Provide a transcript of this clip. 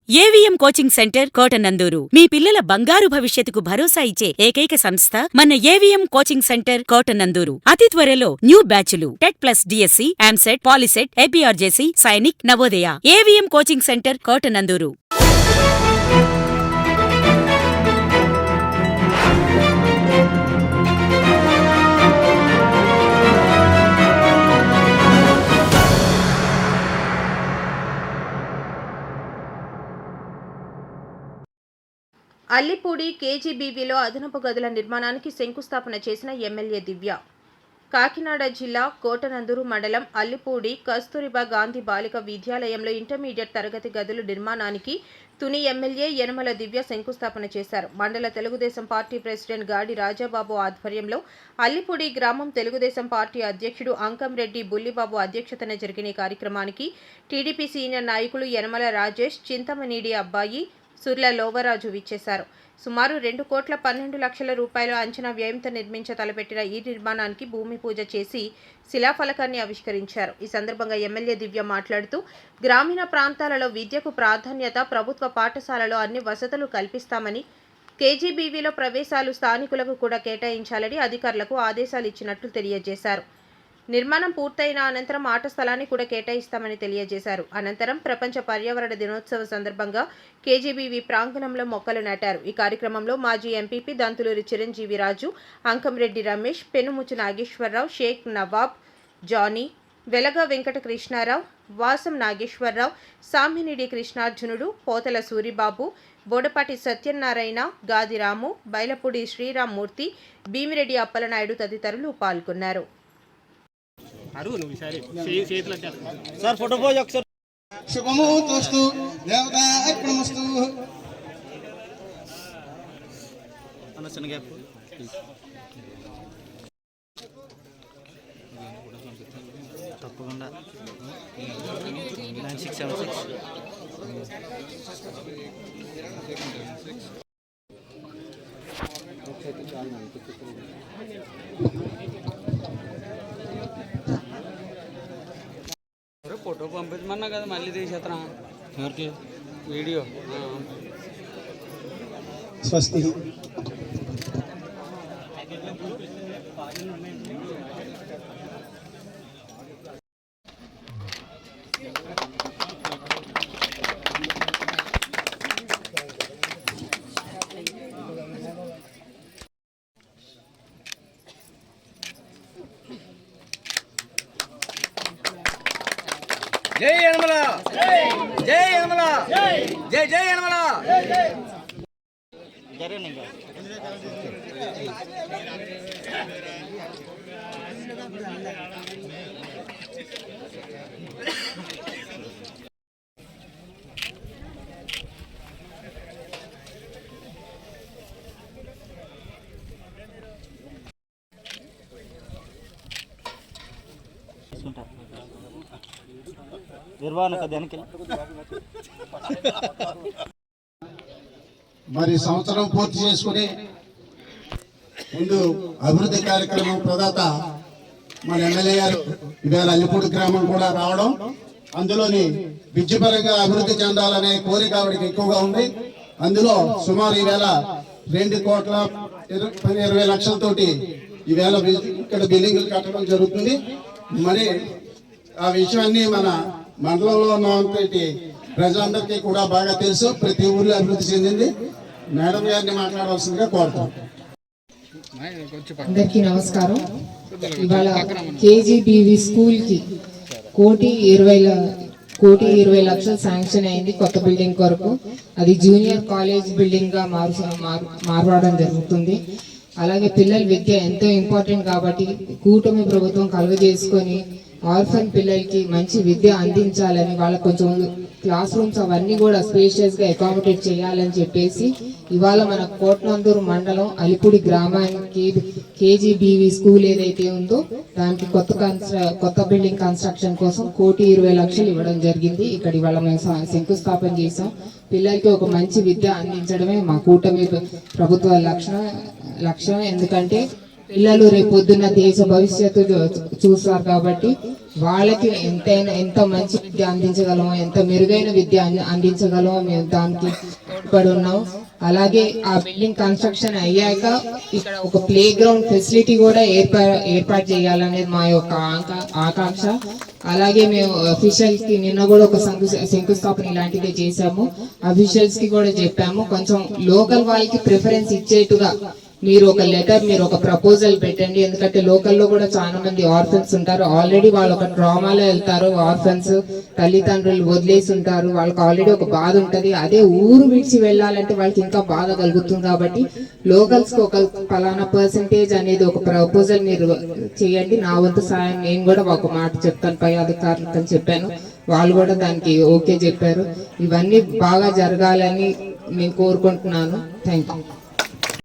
AVM coaching centre Kotananduru మీ పిల్లల బంగారు భవిష్యత్తుకు భరోసా ఇచ్చే ఏకైక సంస్థ మన ఏవిఎం కోచింగ్ సెంటర్ కోటనందూరు. అతి త్వరలో న్యూ బ్యాచ్లు TET plus DSC, EAMCET, POLYCET, APRJC, Sainik, Navodaya. AVM coaching centre Kotananduru. Allipudi కేజీబీవీలో అదనపు గదుల నిర్మాణానికి శంకుస్థాపన చేసిన ఎమ్మెల్యే దివ్య. కాకినాడ జిల్లా కోటనందూరు మండలం అల్లిపూడి కస్తూరిబా గాంధీ బాలిక విద్యాలయంలో ఇంటర్మీడియట్ తరగతి గదుల నిర్మాణానికి తుని ఎమ్మెల్యే యనమల దివ్య శంకుస్థాపన చేశారు. మండల తెలుగుదేశం పార్టీ ప్రెసిడెంట్ గాడి రాజాబాబు ఆధ్వర్యంలో అల్లిపూడి గ్రామం తెలుగుదేశం పార్టీ అధ్యక్షుడు అంకంరెడ్డి బుల్లిబాబు అధ్యక్షతన జరిగిన కార్యక్రమానికి టీడీపీ సీనియర్ నాయకులు యనమల రాజేష్, చింతమనేడి అబ్బాయి, సుర్ల లోవరాజు విచ్చేశారు. సుమారు 2,12,00,000 రూపాయల అంచనా వ్యయంతో నిర్మించ తలపెట్టిన ఈ నిర్మాణానికి భూమి పూజ చేసి శిలాఫలకాన్ని ఆవిష్కరించారు. ఈ సందర్భంగా ఎమ్మెల్యే దివ్య మాట్లాడుతూ, గ్రామీణ ప్రాంతాలలో విద్యకు ప్రాధాన్యత, ప్రభుత్వ పాఠశాలలో అన్ని వసతులు కల్పిస్తామని, కేజీబీవీలో ప్రవేశాలు స్థానికులకు కూడా కేటాయించాలని అధికారులకు ఆదేశాలు ఇచ్చినట్లు తెలియజేశారు. నిర్మాణం పూర్తయిన అనంతరం ఆట స్థలాన్ని కూడా కేటాయిస్తామని తెలియజేశారు. అనంతరం ప్రపంచ పర్యావరణ దినోత్సవ సందర్భంగా కేజీబీవీ ప్రాంగణంలో మొక్కలు నాటారు. ఈ కార్యక్రమంలో మాజీ ఎంపీపీ దంతులూరి చిరంజీవి రాజు, అంకంరెడ్డి రమేష్, పెనుముచ్చు నాగేశ్వరరావు, షేక్ నవాబ్, జానీ, వెలగ వెంకట కృష్ణారావు, వాసం నాగేశ్వరరావు, సామినిడి కృష్ణార్జునుడు, పోతల సూరిబాబు, బోడపాటి సత్యనారాయణ, గాదిరాము, బైలపూడి శ్రీరామ్మూర్తి, భీమిరెడ్డి అప్పలనాయుడు తదితరులు పాల్గొన్నారు. సార్ ఫోటో పోయి ఒకసారి. శుభమూర్తోస్తు దేవతా అర్పణమస్తు. అన్న చిన్న గ్యాప్ తప్పకుండా 9676 ఫోటో పంపించమన్నా కదా, మళ్ళీ తీసేతనా వీడియో. స్వస్తి. జై యనమల, జై యనమల, జై జై యనమల. మరి సంవత్సరం పూర్తి చేసుకుని ముందు అభివృద్ధి కార్యక్రమం ప్రదాత మన ఎమ్మెల్యే గారు ఇవాళ అల్లిపూడి గ్రామం కూడా రావడం, అందులోని విద్యపరంగా అభివృద్ధి చెందాలనే కోరిక ఆవిడకి ఎక్కువగా ఉంది. అందులో సుమారు ఈవేళ 2,20,00,000తోటి ఈవేళ ఇక్కడ బిల్డింగ్లు కట్టడం జరుగుతుంది. మరి ఆ విషయాన్ని మన మండలంలో ఉన్నటువంటి ప్రజలందరికీ కూడా బాగా తెలుసు. ప్రతి ఊర్లో అభివృద్ధి చెందింది. మేడం గారిని మాట్లాడవలసిందిగా కోరుతాం. అందరికీ నమస్కారం. ఇవాళ కేజీబీవీ స్కూల్ కి 1,20,00,000 శాంక్షన్ అయింది కొత్త బిల్డింగ్ కొరకు. అది జూనియర్ కాలేజ్ బిల్డింగ్ గా మారవడం జరుగుతుంది. అలాగే పిల్లల విద్య ఎంతో ఇంపార్టెంట్ కాబట్టి కూటమి ప్రభుత్వం కలుగజేసుకొని ఆర్ఫన్ పిల్లలకి మంచి విద్య అందించాలని, వాళ్ళకి కొంచెం క్లాస్ రూమ్స్ అవన్నీ కూడా స్పేషియస్ గా అకామిడేట్ చేయాలని చెప్పేసి ఇవాళ మన కోటనందూరు మండలం అల్లిపూడి గ్రామానికి కేజీబీవీ స్కూల్ ఏదైతే ఉందో దానికి కొత్త బిల్డింగ్ కన్స్ట్రక్షన్ కోసం 1,20,00,000 ఇవ్వడం జరిగింది. ఇక్కడ ఇవాళ మేము శంకుస్థాపన చేసాం. పిల్లలకి ఒక మంచి విద్య అందించడమే మా కూటమి ప్రభుత్వ లక్ష్యం. ఎందుకంటే పిల్లలు రేపు పొద్దున్న దేశ భవిష్యత్తు చూస్తారు కాబట్టి వాళ్ళకి ఎంత మంచి విద్య అందించగలమో, ఎంత మెరుగైన విద్య అందించగలమో మేము దానికి తోడ్పడి ఉన్నాం. అలాగే ఆ బిల్డింగ్ కన్స్ట్రక్షన్ అయ్యాక ఇక్కడ ఒక ప్లే గ్రౌండ్ ఫెసిలిటీ కూడా ఏర్పాటు చేయాలనేది మా యొక్క ఆకాంక్ష. అలాగే మేము అఫీషియల్స్ కి నిన్న కూడా ఒక శంకుస్థాపన ఇలాంటిదే చేశాము. అఫీషియల్స్ కి కూడా చెప్పాము, కొంచెం లోకల్ వాళ్ళకి ప్రిఫరెన్స్ ఇచ్చేట్టుగా మీరు ఒక ప్రపోజల్ పెట్టండి. ఎందుకంటే లోకల్లో కూడా చాలా మంది ఆర్ఫన్స్ ఉంటారు. ఆల్రెడీ వాళ్ళు ఒక ట్రామాలో వెళ్తారు. ఆర్ఫన్స్ తల్లిదండ్రులు వదిలేసి ఉంటారు. వాళ్ళకి ఆల్రెడీ ఒక బాధ ఉంటది. అదే ఊరు విడిచి వెళ్ళాలంటే వాళ్ళకి ఇంకా బాధ కలుగుతుంది. కాబట్టి లోకల్స్ కి ఒక ఫలానా పర్సెంటేజ్ అనేది ఒక ప్రపోజల్ మీరు చేయండి. నా వంతు సాయం నేను కూడా ఒక మాట చెప్తాను, పై అధికారులకు అని చెప్పాను. వాళ్ళు కూడా దానికి ఓకే చెప్పారు. ఇవన్నీ బాగా జరగాలని నేను కోరుకుంటున్నాను. Thank you.